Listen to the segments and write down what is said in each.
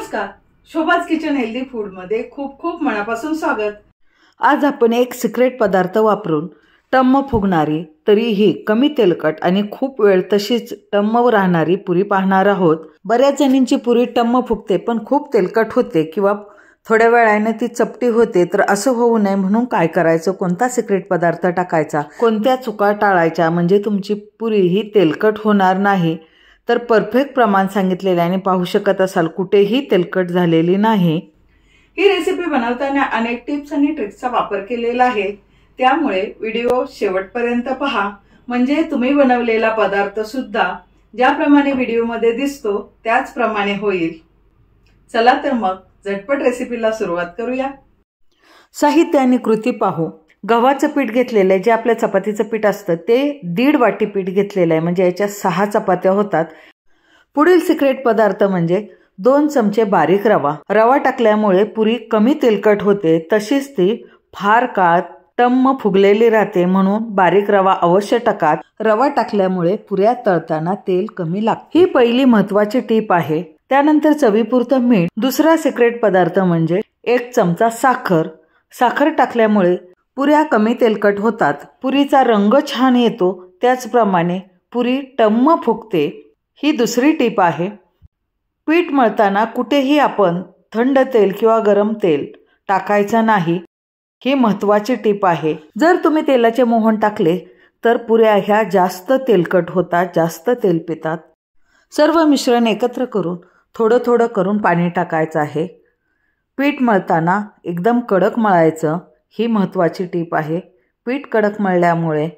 नमस्कार, शोभाज kitchen healthy food मध्ये खूप खूप मनापासून स्वागत। आज आपण एक सिक्रेट पदार्थ वापरून टम्म फुगणारी तरीही कमी तेलकट आणि खूप वेळ तशीच टम्म राहणारी पुरी पाहणार आहोत। बऱ्याच जणींची पुरी टम्म फुगते पण खूप तेलकट होते किंवा थोड्या वेळाने ती चपटी होते, तर असं होऊ नये म्हणून काय करायचं, कोणता सिक्रेट पदार्थ टाकायचा, कोणत्या चुका टाळायच्या म्हणजे तुमची पुरी ही तेलकट होणार नाही। तर परफेक्ट प्रमाण सांगितलेले आणि पाहू शकत असाल कुठेही तेलकट झालेली नाही। ही रेसिपी बनवताना अनेक टिप्स आणि ट्रिक्सचा वापर केलेला आहे, त्यामुळे व्हिडिओ शेवटपर्यंत पहा म्हणजे तुम्ही बनवलेला पदार्थ सुद्धा ज्याप्रमाणे व्हिडिओमध्ये दिसतो त्याचप्रमाणे होईल। चला तर मग झटपट रेसिपीला सुरुवात करूया। साहित्य आणि कृती पाहू। गव्हाचं पीठ घेतलेलं आहे, जे आपल्या चपातीचं पीठ असतं ते 1.5 वाटी पीठ घेतलेलं आहे, म्हणजे याच्या 6 चपात्या होतात। पुढील सिक्रेट पदार्थ म्हणजे 2 चमचे बारीक रवा। रवा टाकल्यामुळे पुरी कमी तेलकट होते, तशीच ती फार काळ टम्म फुगलेली राहते, म्हणून बारीक रवा अवश्य टाका। रवा टाकल्यामुळे पुऱ्या तळताना तेल कमी लागते। ही पहिली महत्त्वाची टिप आहे। त्यानंतर चवीपुरतं मीठ। दुसरा सिक्रेट पदार्थ म्हणजे 1 चमचा साखर। साखर टाकल्यामुळे पुऱ्या कमी तेलकट होतात, पुरीचा रंग छान येतो, त्याचप्रमाणे पुरी टम्म फुगते। ही दुसरी टिप आहे। पीठ मळताना कुठेही आपण थंड तेल किंवा गरम तेल टाकायचं नाही, ही महत्त्वाची टिप आहे। जर तुम्ही तेलाचे मोहन टाकले तर पुऱ्या ह्या जास्त तेलकट होतात, जास्त तेल पितात। सर्व मिश्रण एकत्र करून थोडं थोडं करून पाणी टाकायचं आहे। पीठ मळताना एकदम कडक मळायचं, ही महत्त्वाची टिप आहे। पीठ कडक मळल्यामुळे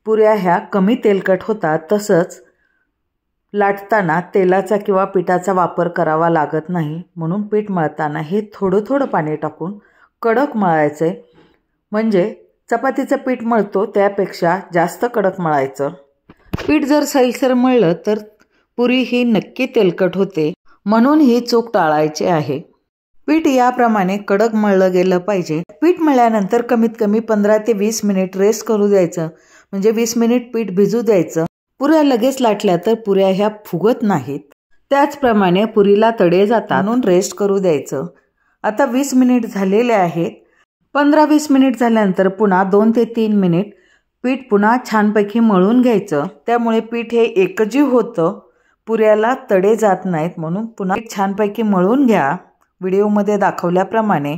पुऱ्या ह्या कमी तेलकट होतात, तसंच लाटताना तेलाचा किंवा पिठाचा वापर करावा लागत नाही, म्हणून पीठ मळताना हे थोडं थोडं पाणी टाकून कडक मळायचे, म्हणजे चपातीचं पीठ मळतो त्यापेक्षा जास्त कडक मळायचं। पीठ जर सैलसर मळलं तर पुरी ही नक्की तेलकट होते, म्हणून ही चूक टाळायची आहे। पीठ याप्रमाणे कडक मळलं गेलं पाहिजे। पीठ मळल्यानंतर कमीत कमी 15 ते 20 मिनिट रेस्ट करू द्यायचं, म्हणजे 20 मिनिट पीठ भिजू द्यायचं। पुऱ्या लगेच लाटल्या तर पुऱ्या ह्या फुगत नाहीत, त्याचप्रमाणे पुरीला तडे जातात, म्हणून रेस्ट करू द्यायचं। आता 20 मिनिट झालेले आहेत। 15-20 मिनिट झाल्यानंतर पुन्हा 2 ते 3 मिनिट पीठ पुन्हा छानपैकी मळून घ्यायचं, त्यामुळे पीठ हे एकजीव होतं, पुऱ्याला तडे जात नाहीत, म्हणून पुन्हा छानपैकी मळून घ्या व्हिडिओमध्ये दाखवल्याप्रमाणे।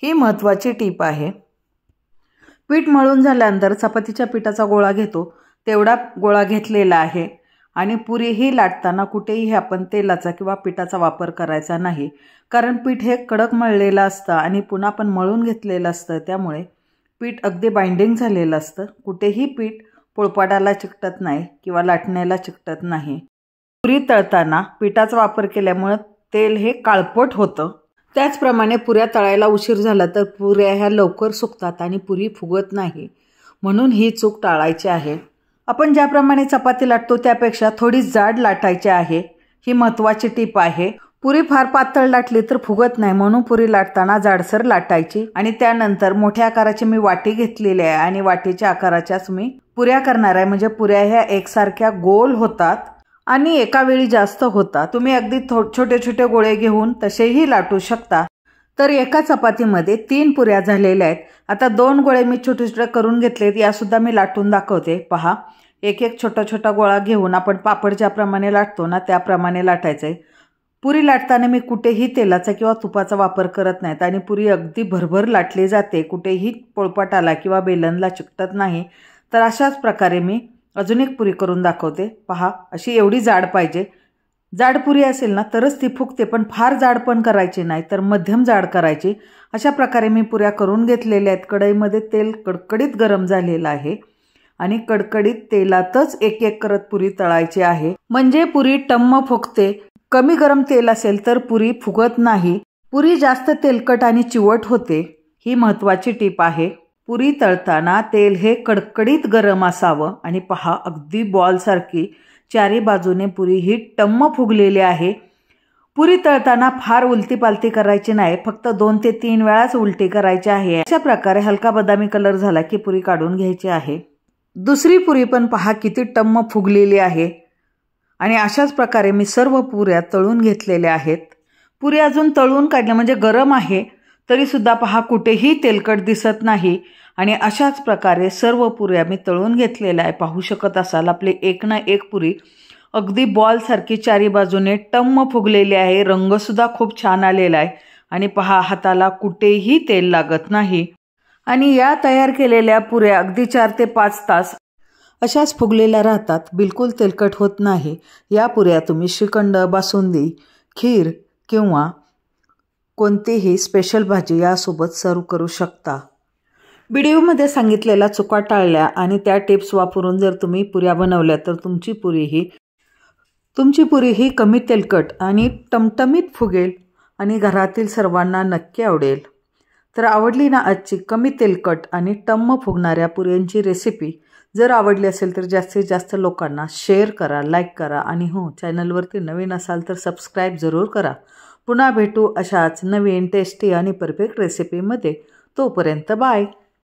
ही महत्त्वाची टिप आहे। पीठ मळून झाल्यानंतर चपातीच्या पिठाचा गोळा घेतो तेवढा गोळा घेतलेला आहे, आणि पुरी ही लाटताना कुठेही आपण तेलाचा किंवा पिठाचा वापर करायचा नाही, कारण पीठ हे कडक मळलेलं असतं आणि पुन्हा आपण मळून घेतलेलं असतं, त्यामुळे पीठ अगदी बाइंडिंग झालेलं असतं। कुठेही पीठ पोळपाटाला चिकटत नाही किंवा लाटण्याला चिकटत नाही। पुरी तळताना पिठाचा वापर केल्यामुळे तेल हे काळपट होतं, त्याचप्रमाणे पुऱ्या तळायला उशीर झाला तर पुऱ्या ह्या लवकर सुकतात आणि पुरी फुगत नाही, म्हणून ही चूक टाळायची आहे। आपण ज्याप्रमाणे चपाती लाटतो त्यापेक्षा थोडी जाड लाटायची आहे, ही महत्त्वाची टिप आहे। पुरी फार पातळ लाटली तर फुगत नाही, म्हणून पुरी लाटताना जाडसर लाटायची। आणि त्यानंतर मोठ्या आकाराची मी वाटी घेतलेली आहे आणि वाटीच्या आकाराच्याच मी पुऱ्या करणार आहे, म्हणजे पुऱ्या ह्या एकसारख्या गोल होतात आणि एका वेळी जास्त होतात। तुम्ही अगदी छोटे छोटे गोळे घेऊन तसेही लाटू शकता। तर एका चपातीमध्ये 3 पुऱ्या झालेल्या आहेत। आता 2 गोळे मी छोटे छोटे करून घेतलेत, या सुद्धा मी लाटून दाखवते। पहा, एक एक छोटा छोटा गोळा घेऊन आपण पापड ज्याप्रमाणे लाटतो ना त्याप्रमाणे लाटायचंय। पुरी लाटताना मी कुठेही तेलाचा किंवा तुपाचा वापर करत नाहीत आणि पुरी अगदी भरभर लाटली जाते, कुठेही पोळपाटाला किंवा बेलनला चिकटत नाही। तर अशाच प्रकारे मी अजून एक पुरी करून दाखवते। पहा, अशी एवढी जाड पाहिजे। जाड पुरी असेल ना तरच ती फुगते, पण फार जाड पण करायची नाही, तर मध्यम जाड करायची। अशा प्रकारे मी पुऱ्या करून घेतलेल्या आहेत। कढईमध्ये तेल कडकडीत गरम झालेलं आहे आणि कडकडीत तेलातच एक एक करत पुरी तळायची आहे, म्हणजे पुरी टम्म फुगते। कमी गरम तेल असेल तर पुरी फुगत नाही, पुरी जास्त तेलकट आणि चिवट होते, ही महत्त्वाची टिप आहे। पुरी तळताना तेल हे कडकडीत गरम असावं आणि पहा, अगदी बॉल सारखी चारी बाजूने पुरी ही टम्म फुगलेली आहे। पुरी तळताना फार उलटी पालती करायची नाही, फक्त 2 ते 3 वेळाच उलटी करायची आहे। अशा प्रकारे हलका बदामी कलर झाला की पुरी काढून घ्यायची आहे। दुसरी पुरी पण पहा किती टम्म फुगलेली आहे, आणि अशाच प्रकारे मी सर्व पुऱ्या तळून घेतलेल्या आहेत। पुरी अजून तळून काढल्या म्हणजे गरम आहे तरीसुद्धा पहा कुठेही तेलकट दिसत नाही आणि अशाच प्रकारे सर्व पुऱ्या मी तळून घेतलेल्या आहे। पाहू शकत असाल आपले एक ना एक पुरी अगदी बॉलसारखी चारी बाजूने टम्म फुगलेली आहे। रंगसुद्धा खूप छान आलेला आहे आणि पहा हाताला कुठेही तेल लागत नाही आणि या तयार केलेल्या पुऱ्या अगदी 4 ते 5 तास अशाच फुगलेल्या राहतात, बिलकुल तेलकट होत नाही। या पुऱ्या तुम्ही श्रीखंड, बासुंदी, खीर किंवा कोणतीही स्पेशल भाजी यासोबत सर्व करू शकता। व्हिडिओमध्ये सांगितलेल्या चुका टाळल्या आणि त्या टिप्स वापरून जर तुम्ही पुऱ्या बनवल्या तर तुमची पुरी ही कमी तेलकट आणि टमटमीत फुगेल आणि घरातील सर्वांना नक्की आवडेल। तर आवडली ना आजची कमी तेलकट आणि टम्म फुगणाऱ्या पुऱ्यांची रेसिपी? जर आवडली असेल तर जास्तीत जास्त लोकांना शेअर करा, लाईक करा आणि हो, चॅनलवरती नवीन असाल तर सबस्क्राईब जरूर करा। पुन्हा भेटू अशाच नवीन टेस्टी आणि परफेक्ट रेसिपीमध्ये। तोपर्यंत बाय।